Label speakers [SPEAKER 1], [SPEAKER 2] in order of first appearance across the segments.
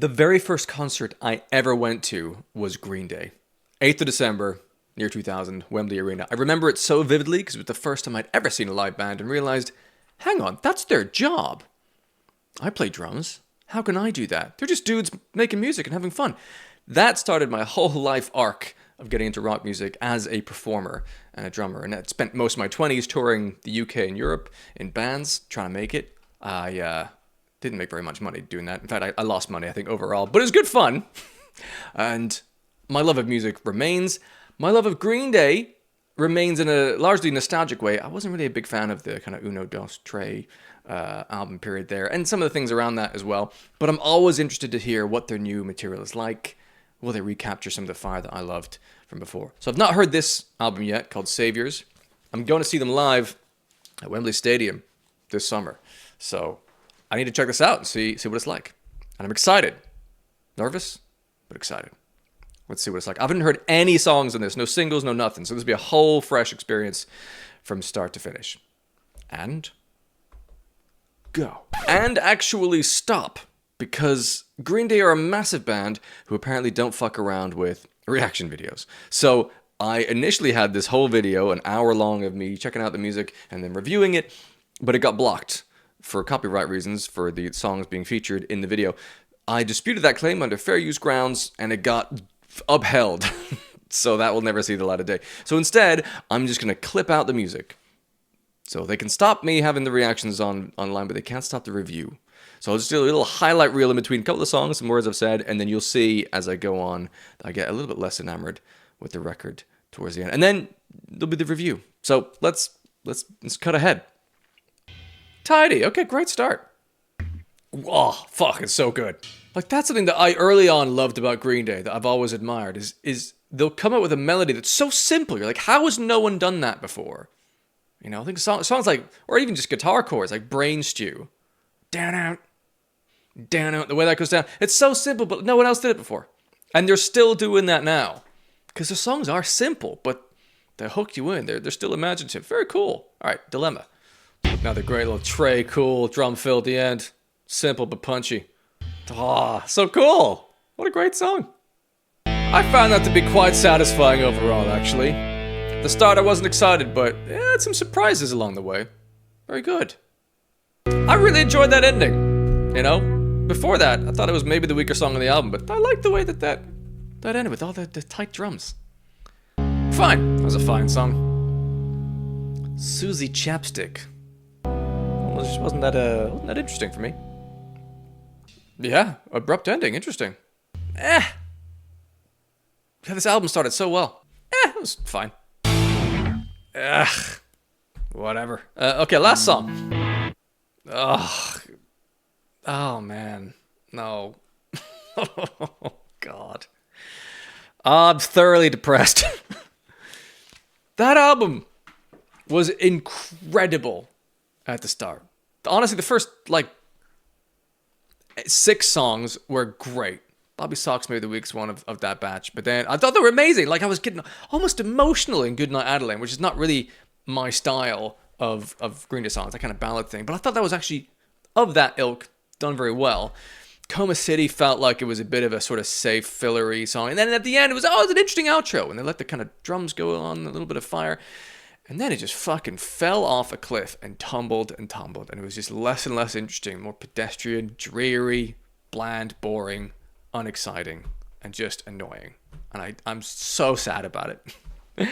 [SPEAKER 1] The very first concert I ever went to was Green Day. 8th of December, year 2000, Wembley Arena. I remember it so vividly because it was the first time I'd ever seen a live band and realized, hang on, that's their job. I play drums. How can I do that? They're just dudes making music and having fun. That started my whole life arc of getting into rock music as a performer and a drummer. And I spent most of my 20s touring the UK and Europe in bands, trying to make it. I didn't make very much money doing that. In fact, I lost money, I think, overall. But it was good fun. And my love of music remains. My love of Green Day remains in a largely nostalgic way. I wasn't really a big fan of the kind of Uno Dos Tres album period there, and some of the things around that as well. But I'm always interested to hear what their new material is like. Will they recapture some of the fire that I loved from before? So I've not heard this album yet, called Saviours. I'm going to see them live at Wembley Stadium this summer. So I need to check this out and see what it's like. And I'm excited. Nervous, but excited. Let's see what it's like. I haven't heard any songs on this. No singles, no nothing. So this will be a whole fresh experience from start to finish. And go. And actually stop. Because Green Day are a massive band who apparently don't fuck around with reaction videos. So I initially had this whole video, an hour long, of me checking out the music and then reviewing it, but it got blocked for copyright reasons for the songs being featured in the video. I disputed that claim under fair use grounds, and it got upheld. So that will never see the light of day. So instead, I'm just going to clip out the music. So they can stop me having the reactions online, but they can't stop the review. So I'll just do a little highlight reel in between a couple of songs, some words I've said, and then you'll see as I go on, I get a little bit less enamored with the record towards the end. And then there'll be the review. So let's cut ahead. Tidy. Okay, great start. Oh, fuck, it's so good. Like, that's something that I early on loved about Green Day, that I've always admired, is they'll come out with a melody that's so simple. You're like, how has no one done that before? You know, I think songs like, or even just guitar chords, like Brain Stew. Down, out. Down, out. The way that goes down. It's so simple, but no one else did it before. And they're still doing that now. Because their songs are simple, but they hook you in. They're still imaginative. Very cool. All right, Dilemma. Now the great little Trey cool drum fill at the end. Simple but punchy. Ah, so cool. What a great song. I found that to be quite satisfying overall, actually. At the start I wasn't excited, but it had some surprises along the way. Very good. I really enjoyed that ending. You know? Before that, I thought it was maybe the weaker song on the album, but I liked the way that ended with all the tight drums. Fine. That was a fine song. Susie Chapstick. Well, it just wasn't that interesting for me. Yeah, abrupt ending. Interesting. Yeah, this album started so well. It was fine. Ugh. Whatever. Okay, last song. Ugh. Oh, man. No. Oh, God. I'm thoroughly depressed. That album was incredible at the start. Honestly, the first, 6 songs were great. Bobby Sox maybe the weakest one of that batch. But then I thought they were amazing. Like, I was getting almost emotional in Goodnight Adelaide, which is not really my style of Green Day songs, that kind of ballad thing. But I thought that was actually, of that ilk, done very well. Coma City felt like it was a bit of a sort of safe, fillery song. And then at the end, it was an interesting outro. And they let the kind of drums go on, a little bit of fire. And then it just fucking fell off a cliff and tumbled and tumbled. And it was just less and less interesting, more pedestrian, dreary, bland, boring, unexciting, and just annoying. And I'm so sad about it.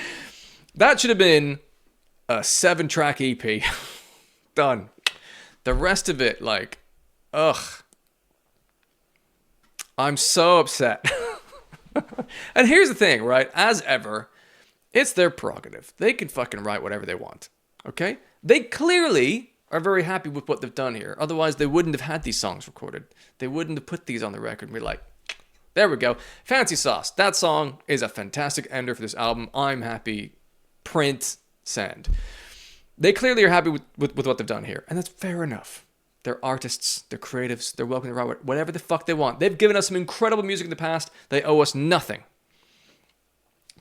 [SPEAKER 1] That should have been a 7-track EP. Done. The rest of it, ugh. I'm so upset. And here's the thing, right? As ever, it's their prerogative. They can fucking write whatever they want. Okay? They clearly are very happy with what they've done here. Otherwise, they wouldn't have had these songs recorded. They wouldn't have put these on the record and be like, there we go. Fancy Sauce. That song is a fantastic ender for this album. I'm happy. Print. Send. They clearly are happy with what they've done here. And that's fair enough. They're artists. They're creatives. They're welcome to write whatever the fuck they want. They've given us some incredible music in the past. They owe us nothing.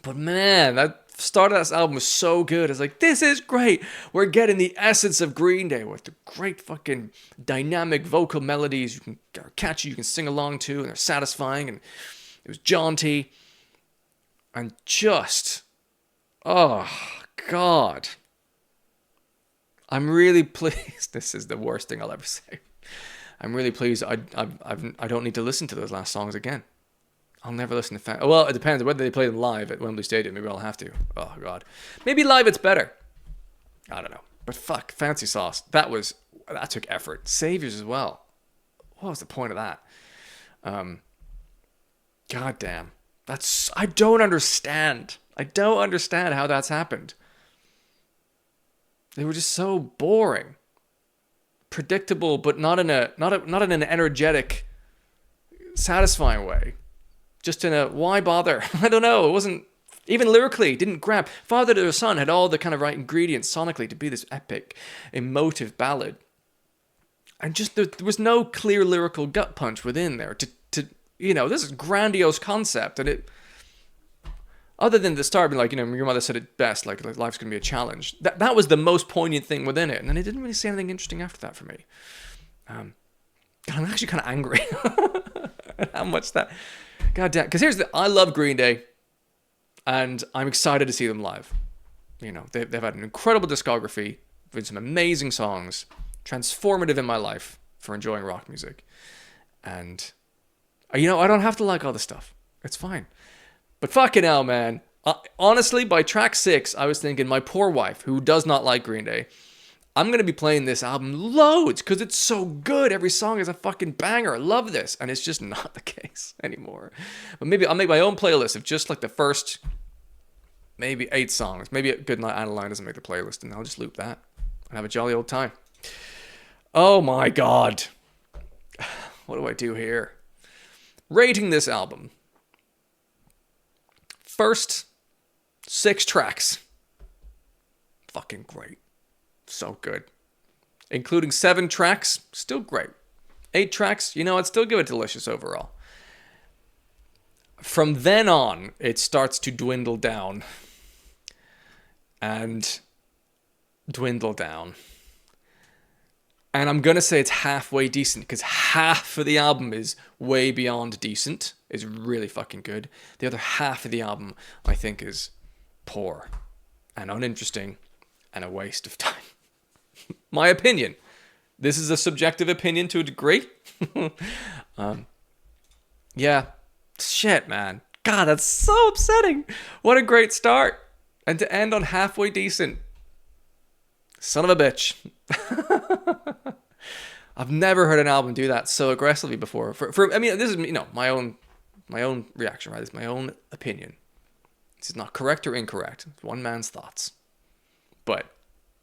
[SPEAKER 1] But man, that start of this album was so good. It's like, this is great. We're getting the essence of Green Day with the great fucking dynamic vocal melodies are catchy, you can sing along to, and they're satisfying, and it was jaunty. And just, oh, God. I'm really pleased. This is the worst thing I'll ever say. I'm really pleased I don't need to listen to those last songs again. I'll never listen to well, it depends whether they play them live at Wembley Stadium. Maybe I'll have to. Oh, God. Maybe live it's better. I don't know. But fuck, Fancy Sauce. That took effort. Saviours as well. What was the point of that? God damn. I don't understand. I don't understand how that's happened. They were just so boring. Predictable, but not in an energetic, satisfying way. Just in a, why bother? I don't know. It wasn't, even lyrically, didn't grab. Father to Son had all the kind of right ingredients sonically to be this epic, emotive ballad. And just, there was no clear lyrical gut punch within there to this is grandiose concept. And it, other than the start being like, your mother said it best, like life's going to be a challenge. That was the most poignant thing within it. And then it didn't really say anything interesting after that for me. I'm actually kind of angry at how much that... God damn. Because I love Green Day. And I'm excited to see them live. They've had an incredible discography. With some amazing songs. Transformative in my life for enjoying rock music. And, I don't have to like all the stuff. It's fine. But fucking hell, man. Honestly, by track 6, I was thinking, my poor wife, who does not like Green Day, I'm going to be playing this album loads because it's so good. Every song is a fucking banger. I love this. And it's just not the case anymore. But maybe I'll make my own playlist of just like the first maybe 8 songs. Maybe Goodnight Adeline doesn't make the playlist, and I'll just loop that and have a jolly old time. Oh my God. What do I do here? Rating this album. First 6 tracks. Fucking great. So good. Including 7 tracks, still great. 8 tracks, I'd still give it delicious overall. From then on, it starts to dwindle down. And dwindle down. And I'm going to say it's halfway decent, because half of the album is way beyond decent. It's really fucking good. The other half of the album, I think, is poor and uninteresting and a waste of time. My opinion. This is a subjective opinion to a degree. Yeah. Shit, man. God, that's so upsetting. What a great start. And to end on halfway decent. Son of a bitch. I've never heard an album do that so aggressively before. This is my own reaction, right? This is my own opinion. This is not correct or incorrect. It's one man's thoughts. But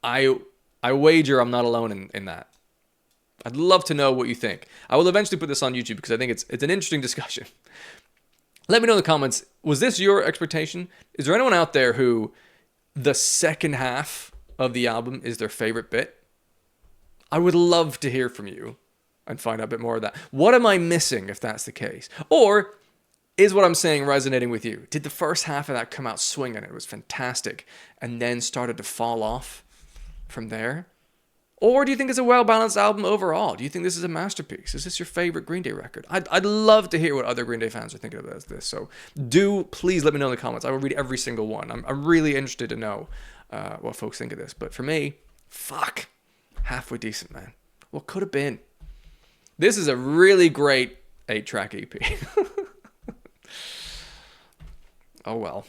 [SPEAKER 1] I wager I'm not alone in that. I'd love to know what you think. I will eventually put this on YouTube because I think it's an interesting discussion. Let me know in the comments, was this your expectation? Is there anyone out there who the second half of the album is their favorite bit? I would love to hear from you and find out a bit more of that. What am I missing if that's the case? Or is what I'm saying resonating with you? Did the first half of that come out swinging? It was fantastic and then started to fall off from there? Or do you think it's a well-balanced album overall? Do you think this is a masterpiece? Is this your favorite Green Day record? I'd love to hear what other Green Day fans are thinking about this. So please let me know in the comments. I will read every single one. I'm really interested to know what folks think of this. But for me, fuck. Halfway decent, man. What could have been? This is a really great 8-track EP. Oh well.